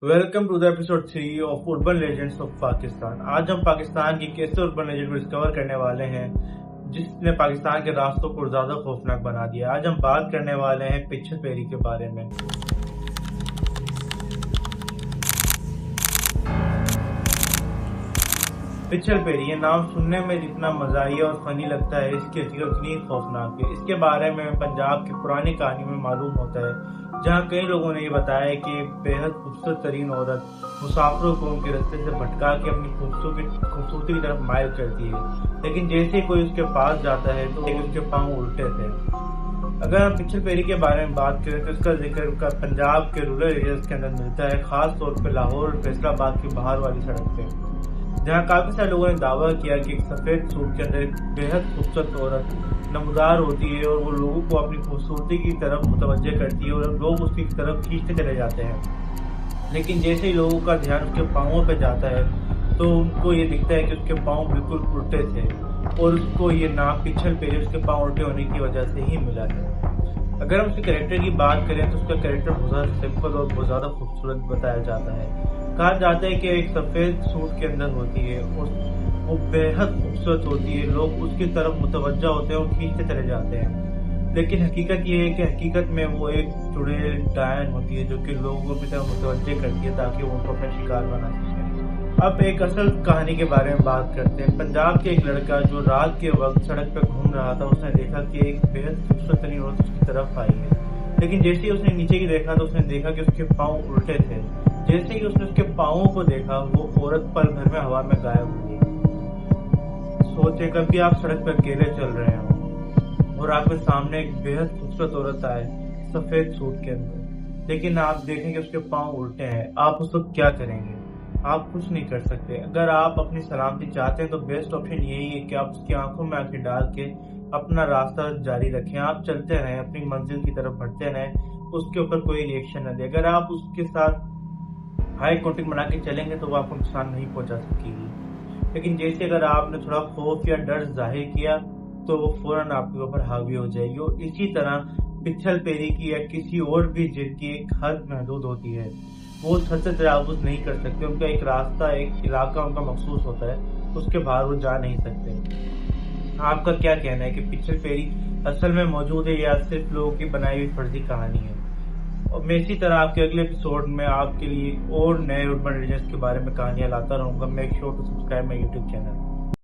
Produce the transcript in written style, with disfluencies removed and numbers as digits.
Welcome to the episode 3 of urban legends of Pakistan. आज हम पाकिस्तान की कैसे अर्बन लेजेंड को डिस्कवर करने वाले हैं जिसने पाकिस्तान के रास्तों को ज्यादा खौफनाक बना दिया। आज हम बात करने वाले हैं पिच्छल पेरी के बारे में। पिच्छल पेरी ये नाम सुनने में जितना मजाहिया और फनी लगता है, इसकी हकीकत उतनी खौफनाक है। इसके बारे में पंजाब की पुरानी कहानी में मालूम होता है, जहाँ कई लोगों ने ये बताया कि बेहद खूबसूरत तरीन औरत मुसाफिरों को उनके रास्ते से भटका के अपनी खूबसूरती की तरफ मायल करती है, लेकिन जैसे कोई उसके पास जाता है तो उसके पांव उल्टे थे। अगर हम पिच्छल पेरी के बारे में बात करें तो इसका जिक्र पंजाब के रूरल एरियाज के अंदर मिलता है, खास तौर पर लाहौर और फैसलाबाद की बाहर वाली सड़क पे, जहाँ काफी सारे लोगों ने दावा किया कि एक सफेद सूट के अंदर एक बेहद खूबसूरत औरत नमदार होती है और वो लोगों को अपनी खूबसूरती की तरफ मुतवज्जे करती है और लोग उसकी तरफ खींचते चले जाते हैं। लेकिन जैसे ही लोगों का ध्यान उसके पांवों पे जाता है तो उनको ये दिखता है कि उसके पांव बिल्कुल उल्टे थे और उसको ये नाम पिच्छल पेरी उसके पांव उल्टे होने की वजह से ही मिला है। अगर हम उसके कैरेक्टर की बात करें तो उसका कैरेक्टर बहुत ज्यादा सिंपल और बहुत ज्यादा खूबसूरत बताया जाता है। कहा जाता है कि एक सफेद सूट के अंदर होती है और वो बेहद खूबसूरत होती है, लोग उसकी तरफ मुतवज्जा होते हैं और खींचते चले जाते हैं। लेकिन हकीकत ये है कि हकीकत में वो एक चुड़ैल डायन होती है जो कि लोगों को अपनी तरफ मुतवज्जे करती है ताकि वो उनको अपना शिकार बना सके। अब एक असल कहानी के बारे में बात करते हैं। पंजाब के एक लड़का जो रात के वक्त सड़क पर घूम रहा था, उसने देखा कि एक बेहद खूबसूरत तरीन औरत उसकी तरफ आई है, लेकिन जैसे ही उसने नीचे की देखा तो उसने देखा कि उसके पाँव उल्टे थे। जैसे ही उसने उसके पाँवों को देखा वो औरत पल भर में हवा में गायब हो गई। सोचे कभी आप सड़क पर अकेले चल रहे हो और आपके सामने एक बेहद खूबसूरत औरत आए सफेद सूट के अंदर, लेकिन आप देखेंगे उसके पाँव उल्टे हैं, आप उस वक्त क्या करेंगे? आप कुछ नहीं कर सकते। अगर आप अपनी सलामती चाहते हैं तो बेस्ट ऑप्शन यही है कि आप उसकी आंखों में आंखें डाल के अपना रास्ता जारी रखें। आप चलते रहें, अपनी मंजिल की तरफ बढ़ते रहें, उसके ऊपर कोई रिएक्शन न दे। अगर आप उसके साथ हाई कॉन्टेक्ट बना के चलेंगे तो वो आपको नुकसान नहीं पहुंचा सकेगी, लेकिन जैसे अगर आपने थोड़ा खौफ या डर जाहिर किया तो वो फौरन आपके ऊपर हावी हो जाएगी। और इसी तरह पिच्छल पेरी की या किसी और भी जिन की एक हद महदूद होती है, वो उस हद से तजावुज नहीं कर सकते। उनका एक रास्ता, एक इलाका उनका मखसूस होता है, उसके बाहर वो जा नहीं सकते। आपका क्या कहना है कि पिच्छल पेरी असल में मौजूद है या सिर्फ लोगों की बनाई हुई फर्जी कहानी है? और मैं इसी तरह आपके अगले एपिसोड में आपके लिए और नए अर्बन लेजेंड्स के बारे में कहानियां लाता रहूंगा। Make sure to subscribe my YouTube channel.